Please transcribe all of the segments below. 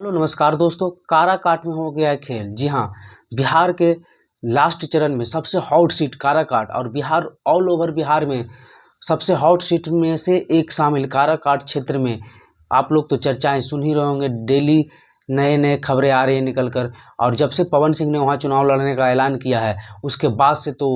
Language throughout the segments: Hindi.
हेलो नमस्कार दोस्तों। काराकाट में हो गया है खेल। जी हाँ, बिहार के लास्ट चरण में सबसे हॉट सीट काराकाट और बिहार ऑल ओवर बिहार में सबसे हॉट सीट में से एक शामिल काराकाट क्षेत्र में आप लोग तो चर्चाएं सुन ही रहे होंगे। डेली नए नए खबरें आ रही हैं निकल कर। और जब से पवन सिंह ने वहाँ चुनाव लड़ने का ऐलान किया है उसके बाद से तो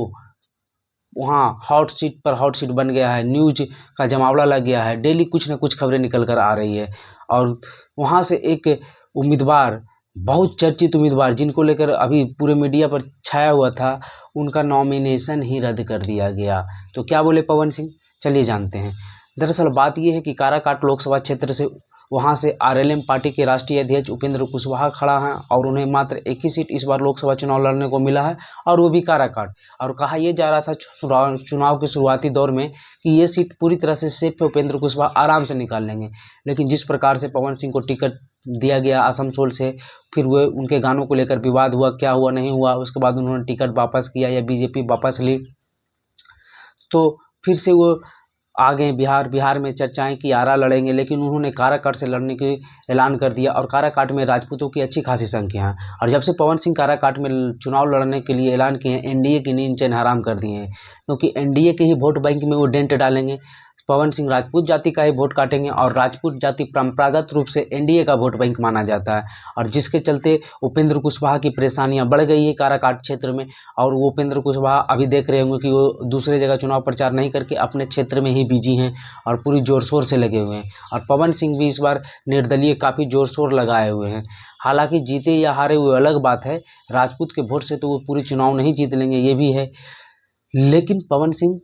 वहाँ हॉट सीट पर हॉट सीट बन गया है। न्यूज का जमावड़ा लग गया है। डेली कुछ न कुछ खबरें निकल कर आ रही है और वहाँ से एक उम्मीदवार, बहुत चर्चित उम्मीदवार जिनको लेकर अभी पूरे मीडिया पर छाया हुआ था, उनका नॉमिनेशन ही रद्द कर दिया गया। तो क्या बोले पवन सिंह, चलिए जानते हैं। दरअसल बात यह है कि काराकाट लोकसभा क्षेत्र से वहां से आरएलएम पार्टी के राष्ट्रीय अध्यक्ष उपेंद्र कुशवाहा खड़ा हैं और उन्हें मात्र एक ही सीट इस बार लोकसभा चुनाव लड़ने को मिला है और वो भी काराकाट। और कहा यह जा रहा था चुनाव के शुरुआती दौर में कि ये सीट पूरी तरह से सेफ है, उपेंद्र कुशवाहा आराम से निकाल लेंगे। लेकिन जिस प्रकार से पवन सिंह को टिकट दिया गया आसनसोल से, फिर वो उनके गानों को लेकर विवाद हुआ, क्या हुआ नहीं हुआ, उसके बाद उन्होंने टिकट वापस किया या बीजेपी वापस ली, तो फिर से वो आ गए बिहार में चर्चाएं कि आरा लड़ेंगे। लेकिन उन्होंने काराकाट से लड़ने के ऐलान कर दिया और काराकाट में राजपूतों की अच्छी खासी संख्या है। और जब से पवन सिंह काराकाट में चुनाव लड़ने के लिए ऐलान किए हैं, एनडीए की नींद चैन हराम कर दिए हैं, क्योंकि एनडीए के ही वोट बैंक में वो डेंट डालेंगे। पवन सिंह राजपूत जाति का ही वोट काटेंगे और राजपूत जाति परंपरागत रूप से एनडीए का वोट बैंक माना जाता है। और जिसके चलते उपेंद्र कुशवाहा की परेशानियां बढ़ गई है काराकाट क्षेत्र में। और वो उपेंद्र कुशवाहा अभी देख रहे होंगे कि वो दूसरे जगह चुनाव प्रचार नहीं करके अपने क्षेत्र में ही बिजी हैं और पूरी जोर शोर से लगे हुए हैं। और पवन सिंह भी इस बार निर्दलीय काफ़ी जोर शोर लगाए हुए हैं। हालांकि जीते या हारे वो अलग बात है, राजपूत के वोट से तो वो पूरी चुनाव नहीं जीत लेंगे, ये भी है। लेकिन पवन सिंह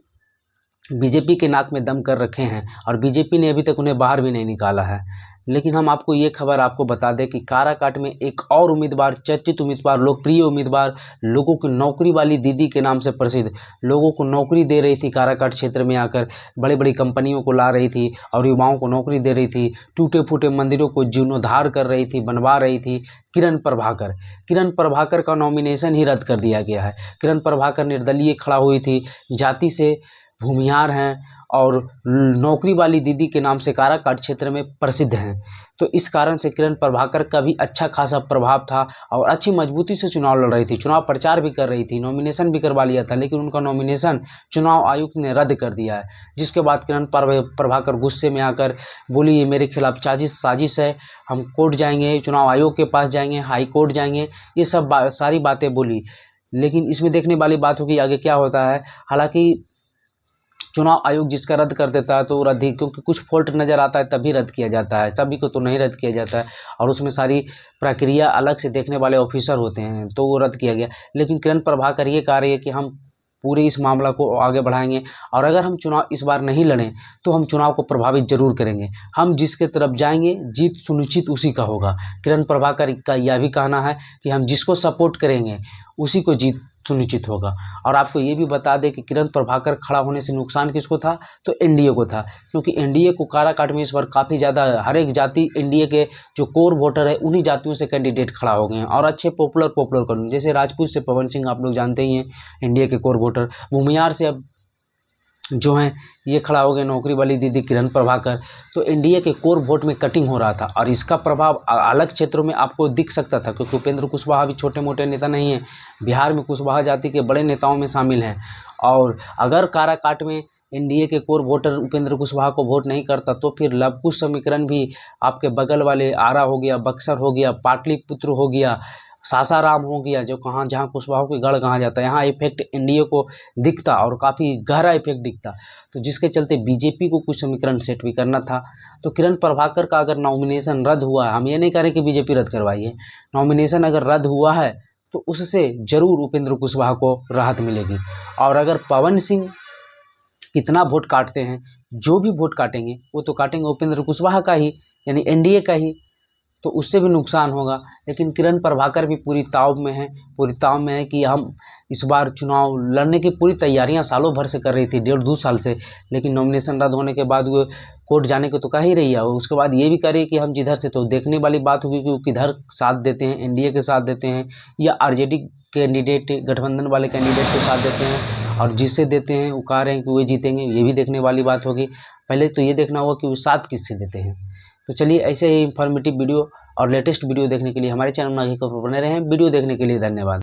बीजेपी के नाक में दम कर रखे हैं और बीजेपी ने अभी तक उन्हें बाहर भी नहीं निकाला है। लेकिन हम आपको ये खबर आपको बता दें कि काराकाट में एक और उम्मीदवार, चर्चित उम्मीदवार, लोकप्रिय उम्मीदवार, लोगों की नौकरी वाली दीदी के नाम से प्रसिद्ध, लोगों को नौकरी दे रही थी काराकाट क्षेत्र में आकर, बड़ी बड़ी कंपनियों को ला रही थी और युवाओं को नौकरी दे रही थी, टूटे फूटे मंदिरों को जीर्णोद्धार कर रही थी, बनवा रही थी, किरण प्रभाकर का नॉमिनेशन ही रद्द कर दिया गया है। किरण प्रभाकर निर्दलीय खड़ा हुई थी, जाति से भूमिहार हैं और नौकरी वाली दीदी के नाम से काराकाट क्षेत्र में प्रसिद्ध हैं। तो इस कारण से किरण प्रभाकर का भी अच्छा खासा प्रभाव था और अच्छी मजबूती से चुनाव लड़ रही थी, चुनाव प्रचार भी कर रही थी, नॉमिनेशन भी करवा लिया था। लेकिन उनका नॉमिनेशन चुनाव आयुक्त ने रद्द कर दिया है, जिसके बाद किरण प्रभाकर गुस्से में आकर बोली, ये मेरे खिलाफ साजिश है, हम कोर्ट जाएंगे, चुनाव आयोग के पास जाएंगे, हाई कोर्ट जाएंगे, ये सब सारी बातें बोली। लेकिन इसमें देखने वाली बात होगी आगे क्या होता है। हालांकि चुनाव आयोग जिसका रद्द कर देता है तो रद्द ही, क्योंकि कुछ फॉल्ट नज़र आता है तभी रद्द किया जाता है, सभी को तो नहीं रद्द किया जाता है। और उसमें सारी प्रक्रिया अलग से देखने वाले ऑफिसर होते हैं, तो वो रद्द किया गया। लेकिन किरण प्रभाकर ये कह रही है कि हम पूरे इस मामला को आगे बढ़ाएंगे और अगर हम चुनाव इस बार नहीं लड़ें तो हम चुनाव को प्रभावित जरूर करेंगे, हम जिसके तरफ जाएंगे जीत सुनिश्चित उसी का होगा। किरण प्रभाकर का यह भी कहना है कि हम जिसको सपोर्ट करेंगे उसी को जीत सुनिश्चित होगा। और आपको ये भी बता दें कि किरण प्रभाकर खड़ा होने से नुकसान किसको था, तो एनडीए को था, क्योंकि एनडीए को काराकाट में इस बार काफ़ी ज़्यादा हर एक जाति, एनडीए के जो कोर वोटर है उन्हीं जातियों से कैंडिडेट खड़ा हो गए हैं और अच्छे पॉपुलर कर, जैसे राजपूत से पवन सिंह आप लोग जानते ही हैं, एनडीए के कोर वोटर। भूमिहार से अब जो हैं ये खड़ा हो गए नौकरी वाली दीदी किरण प्रभाकर। तो एनडीए के कोर वोट में कटिंग हो रहा था और इसका प्रभाव अलग क्षेत्रों में आपको दिख सकता था, क्योंकि उपेंद्र कुशवाहा भी छोटे मोटे नेता नहीं हैं, बिहार में कुशवाहा जाति के बड़े नेताओं में शामिल हैं। और अगर काराकाट में एनडीए के कोर वोटर उपेंद्र कुशवाहा को वोट नहीं करता तो फिर लवकुश समीकरण भी आपके बगल वाले आरा हो गया, बक्सर हो गया, पाटलिपुत्र हो गया, सासाराम हो गया, जो जहाँ कुशवाहा की गढ़ कहा जाता है, यहाँ इफेक्ट एनडीए को दिखता और काफ़ी गहरा इफेक्ट दिखता। तो जिसके चलते बीजेपी को कुछ समीकरण सेट भी करना था। तो किरण प्रभाकर का अगर नॉमिनेशन रद्द हुआ है, हम ये नहीं कह रहे कि बीजेपी रद्द करवाइए, नॉमिनेशन अगर रद्द हुआ है तो उससे जरूर उपेंद्र कुशवाहा को राहत मिलेगी। और अगर पवन सिंह कितना वोट काटते हैं, जो भी वोट काटेंगे वो तो काटेंगे उपेंद्र कुशवाहा का ही, यानी एनडीए का ही, तो उससे भी नुकसान होगा। लेकिन किरण प्रभाकर भी पूरी ताव में है कि हम इस बार चुनाव लड़ने की पूरी तैयारियां सालों भर से कर रही थी, 1.5-2 साल से। लेकिन नॉमिनेशन रद्द होने के बाद वो कोर्ट जाने को तो कह ही रही है, उसके बाद ये भी कह रही है कि हम जिधर से, तो देखने वाली बात होगी कि वो किधर साथ देते हैं, एनडीए के साथ देते हैं या आरजेडी कैंडिडेट, गठबंधन वाले कैंडिडेट के साथ देते हैं, और जिससे देते हैं वो कह रहे हैं कि वो जीतेंगे, ये भी देखने वाली बात होगी। पहले तो ये देखना होगा कि वो साथ किससे देते हैं। तो चलिए, ऐसे ही इंफॉर्मेटिव वीडियो और लेटेस्ट वीडियो देखने के लिए हमारे चैनल में बने रहें। वीडियो देखने के लिए धन्यवाद।